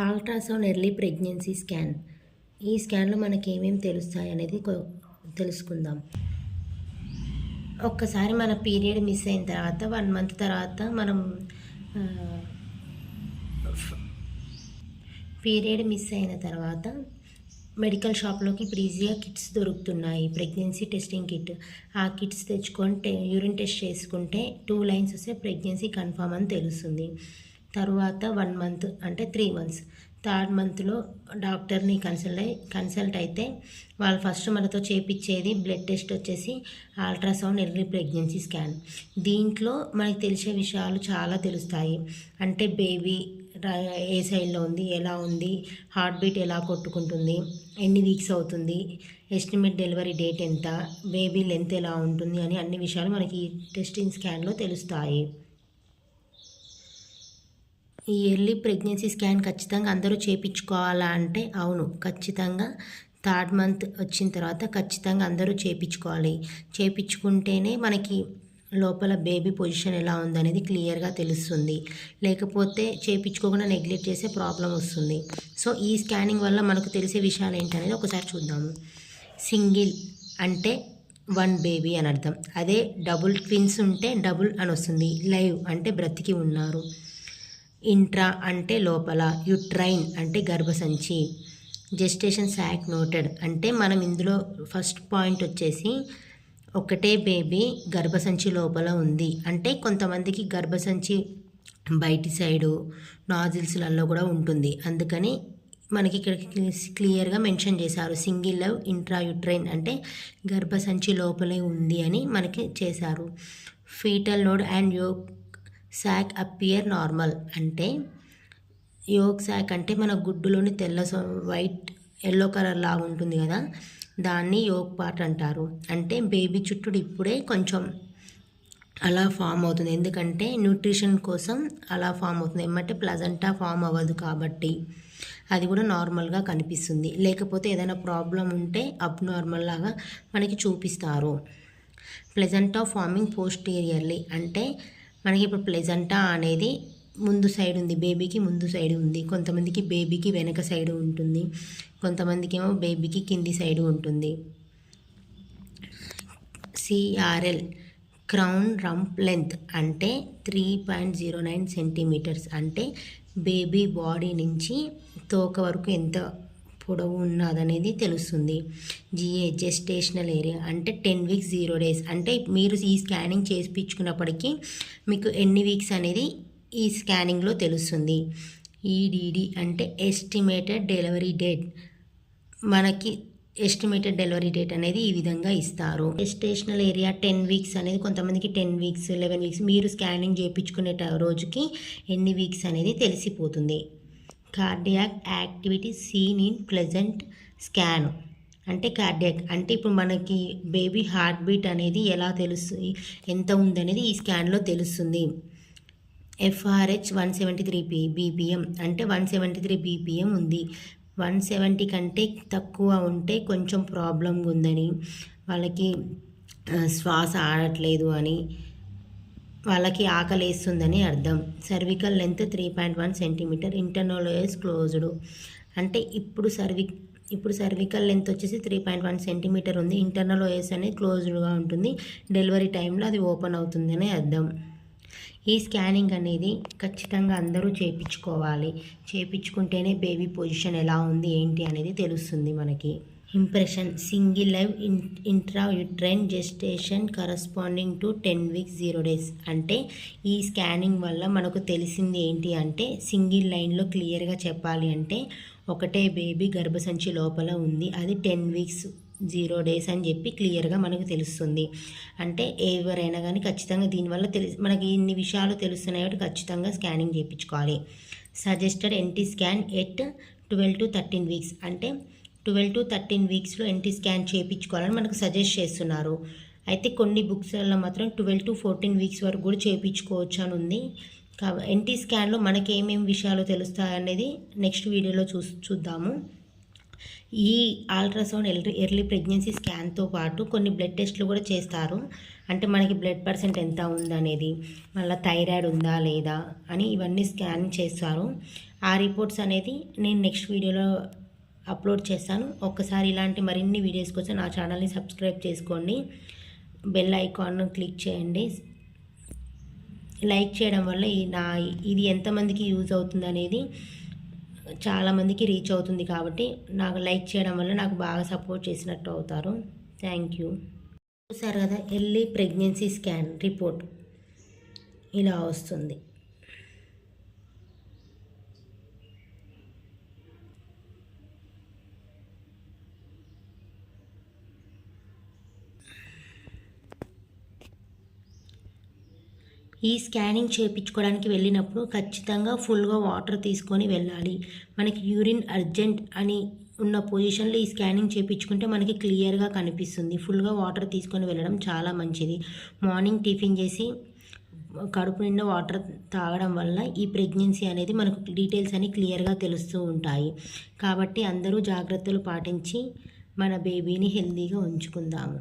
Ultrasound early pregnancy scan. ఈ స్కాన్లో మనకి ఏమేమి తెలుస్తాయి అనేది తెలుసుకుందాం. ఒక్కసారి మన పీరియడ్ మిస్ అయిన తర్వాత 1 మంత్ తర్వాత మనం పీరియడ్ మిస్ అయిన తర్వాత మెడికల్ షాప్లోకి ఇప్పుడు ఈజీగా కిట్స్ దొరుకుతున్నాయి, ప్రెగ్నెన్సీ టెస్టింగ్ కిట్. ఆ కిట్స్ తెచ్చుకొని యూరిన్ టెస్ట్ చేసుకుంటే 2 లైన్స్ వస్తే ప్రెగ్నెన్సీ కన్ఫామ్ అని తెలుస్తుంది. తర్వాత 1 మంత్ అంటే 3 మంత్స్, 3rd మంత్లో డాక్టర్ని కన్సల్ట్ అయితే వాళ్ళు ఫస్ట్ మనతో చేపించేది బ్లడ్ టెస్ట్ వచ్చేసి అల్ట్రాసౌండ్ ఎర్లీ ప్రెగ్నెన్సీ స్కాన్. దీంట్లో మనకి తెలిసే విషయాలు చాలా తెలుస్తాయి. అంటే బేబీ ఏ సైడ్లో ఉంది, ఎలా ఉంది, హార్ట్ బీట్ ఎలా కొట్టుకుంటుంది, ఎన్ని వీక్స్ అవుతుంది, ఎస్టిమేట్ డెలివరీ డేట్ ఎంత, బేబీ లెంత్ ఎలా ఉంటుంది అని అన్ని విషయాలు మనకి టెస్టింగ్ స్కాన్లో తెలుస్తాయి. ఈ ఎర్లీ ప్రెగ్నెన్సీ స్కాన్ ఖచ్చితంగా అందరూ చేయించుకోవాలా అంటే అవును, ఖచ్చితంగా 3rd మంత్ వచ్చిన తర్వాత ఖచ్చితంగా అందరూ చేయించుకోవాలి. చేయించుకుంటేనే మనకి లోపల బేబీ పొజిషన్ ఎలా ఉందనేది క్లియర్గా తెలుస్తుంది. లేకపోతే చేయించుకోకుండా నెగ్లెక్ట్ చేసే ప్రాబ్లం వస్తుంది. సో ఈ స్కానింగ్ వల్ల మనకు తెలిసే విషయాలు ఏంటనేది ఒకసారి చూద్దాము. సింగిల్ అంటే 1 బేబీ అని అర్థం. అదే డబుల్ ట్విన్స్ ఉంటే డబుల్ అని వస్తుంది. లైవ్ అంటే బ్రతికి ఉన్నారు. ఇంట్రా అంటే లోపల. యుట్రైన్ అంటే గర్భసంచి. జెస్టేషన్ సాక్ నోటెడ్ అంటే మనం ఇందులో ఫస్ట్ పాయింట్ వచ్చేసి ఒకటే బేబీ గర్భసంచి లోపల ఉంది అంటే కొంతమందికి గర్భసంచి బయటి సైడు నాజిల్స్లలో కూడా ఉంటుంది. అందుకని మనకి ఇక్కడ క్లియర్గా మెన్షన్ చేశారు. సింగిల్ లవ్ ఇంట్రా యుట్రైన్ అంటే గర్భసంచి లోపలే ఉంది అని మనకి చేశారు. Fetal node and yolk sac appear normal అంటే యోగ్ సాక్ అంటే మన గుడ్డులోని తెల్ల వైట్ ఎల్లో కలర్ లాగా ఉంటుంది కదా, దాన్ని యోగ్ పార్ట్ అంటారు. అంటే బేబీ చుట్టూ ఇప్పుడే కొంచెం అలా ఫామ్ అవుతుంది, ఎందుకంటే న్యూట్రిషన్ కోసం అలా ఫామ్ అవుతుంది. ఏమంటే ప్లజంటా ఫామ్ అవ్వదు కాబట్టి అది కూడా నార్మల్గా కనిపిస్తుంది. లేకపోతే ఏదైనా ప్రాబ్లం ఉంటే అబ్నార్మల్ లాగా మనకి చూపిస్తారు. ప్లెజంటా ఫార్మింగ్ పోస్టీరియర్లీ అంటే మనకి ఇప్పుడు ప్లెజంటా అనేది ముందు సైడ్ ఉంది, బేబీకి ముందు సైడ్ ఉంది. కొంతమందికి బేబీకి వెనక సైడ్ ఉంటుంది, కొంతమందికి ఏమో బేబీకి కింది సైడ్ ఉంటుంది. సిఆర్ఎల్ క్రౌన్ రంప్ లెంత్ అంటే 3.09 సెంటీమీటర్స్ అంటే బేబీ బాడీ నుంచి తోక వరకు ఎంత పొడవు ఉన్నదనేది తెలుస్తుంది. జిఏ జెస్టేషనల్ ఏరియా అంటే 10 వీక్స్ 0 డేస్ అంటే మీరు ఈ స్కానింగ్ చేయించుకున్నప్పటికీ మీకు ఎన్ని వీక్స్ అనేది ఈ స్కానింగ్లో తెలుస్తుంది. ఈడిడి అంటే ఎస్టిమేటెడ్ డెలివరీ డేట్. మనకి ఎస్టిమేటెడ్ డెలివరీ డేట్ అనేది ఈ విధంగా ఇస్తారు. జెస్టేషనల్ ఏరియా 10 వీక్స్ అనేది కొంతమందికి 10 వీక్స్ 11 వీక్స్ మీరు స్కానింగ్ చేయించుకునే రోజుకి ఎన్ని వీక్స్ అనేది తెలిసిపోతుంది. Cardiac activity seen in pleasant scan అంటే కార్డియాక్ అంటే ఇప్పుడు మనకి బేబీ హార్ట్ బీట్ అనేది ఎలా తెలుస్తుంది, ఎంత ఉందనేది ఈ స్కాన్లో తెలుస్తుంది. ఎఫ్ఆర్హెచ్ 173 బీపీఎం అంటే 173 బీపీఎం ఉంది. 170 కంటే తక్కువ ఉంటే కొంచెం ప్రాబ్లం ఉందని, వాళ్ళకి శ్వాస ఆడట్లేదు అని, వాళ్ళకి ఆకలి వేస్తుందని అర్థం. Cervical length 3.1 centimetre. Internal os closed అంటే ఇప్పుడు సర్వికల్ లెంత్ వచ్చేసి 3.1 సెంటీమీటర్ ఉంది. ఇంటర్నల్ ఓఎస్ అనేది క్లోజ్డ్గా ఉంటుంది. డెలివరీ టైంలో అది ఓపెన్ అవుతుందని అర్థం. ఈ స్కానింగ్ అనేది ఖచ్చితంగా అందరూ చేయించుకోవాలి. చేయించుకుంటేనే బేబీ పొజిషన్ ఎలా ఉంది ఏంటి అనేది తెలుస్తుంది మనకి. Impression single live intra uterine gestation corresponding to 10 weeks 0 days అంటే ఈ స్కానింగ్ వల్ల మనకు తెలిసింది ఏంటి అంటే సింగిల్ లైన్లో క్లియర్గా చెప్పాలి అంటే ఒకటే బేబీ గర్భసంచి లోపల ఉంది, అది 10 వీక్స్ 0 డేస్ అని చెప్పి క్లియర్గా మనకు తెలుస్తుంది. అంటే ఎవరైనా కానీ ఖచ్చితంగా దీనివల్ల మనకి ఇన్ని విషయాలు తెలుస్తున్నాయి కాబట్టి ఖచ్చితంగా స్కానింగ్ చేయించుకోవాలి. Suggested NT scan at 12 to 13 weeks అంటే 12 to 13 వీక్స్లో ఎన్టీ స్కాన్ చేయించుకోవాలని మనకు సజెస్ట్ చేస్తున్నారు. అయితే కొన్ని బుక్స్లలో మాత్రం 12 to 14 వీక్స్ వరకు కూడా చేయించుకోవచ్చు అని ఉంది. ఎన్టీ స్కాన్లో మనకి ఏమేమి విషయాలు తెలుస్తాయి అనేది నెక్స్ట్ వీడియోలో చూద్దాము. ఈ అల్ట్రాసౌండ్ ఎర్లీ ప్రెగ్నెన్సీ స్కాన్తో పాటు కొన్ని బ్లడ్ టెస్ట్లు కూడా చేస్తారు. అంటే మనకి బ్లడ్ పర్సెంట్ ఎంత ఉందనేది, మళ్ళీ థైరాయిడ్ ఉందా లేదా అని ఇవన్నీ స్కాన్ చేస్తారు. ఆ రిపోర్ట్స్ అనేది నేను నెక్స్ట్ వీడియోలో అప్లోడ్ చేస్తాను. ఒక్కసారి ఇలాంటి మరిన్ని వీడియోస్ కోసం నా ఛానల్ని సబ్స్క్రైబ్ చేసుకోండి. బెల్ ఐకాన్ను క్లిక్ చేయండి. లైక్ చేయడం వల్ల ఇది ఎంతమందికి యూజ్ అవుతుంది అనేది చాలామందికి రీచ్ అవుతుంది. కాబట్టి నాకు లైక్ చేయడం వల్ల నాకు బాగా సపోర్ట్ చేసినట్టు అవుతారు. Thank you. చూసారు కదా, ఎర్లీ ప్రెగ్నెన్సీ స్కాన్ రిపోర్ట్ ఇలా వస్తుంది. ఈ స్కానింగ్ చేయించుకోవడానికి వెళ్ళినప్పుడు ఖచ్చితంగా ఫుల్గా వాటర్ తీసుకొని వెళ్ళాలి. మనకి యూరిన్ అర్జెంట్ అని ఉన్న పొజిషన్లో ఈ స్కానింగ్ చేయించుకుంటే మనకి క్లియర్గా కనిపిస్తుంది. ఫుల్గా వాటర్ తీసుకొని వెళ్ళడం చాలా మంచిది. మార్నింగ్ టిఫిన్ చేసి కడుపు నిండా వాటర్ తాగడం వల్ల ఈ ప్రెగ్నెన్సీ అనేది మనకు డీటెయిల్స్ అని క్లియర్గా తెలుస్తూ ఉంటాయి. కాబట్టి అందరూ జాగ్రత్తలు పాటించి మన బేబీని హెల్తీగా ఉంచుకుందాము.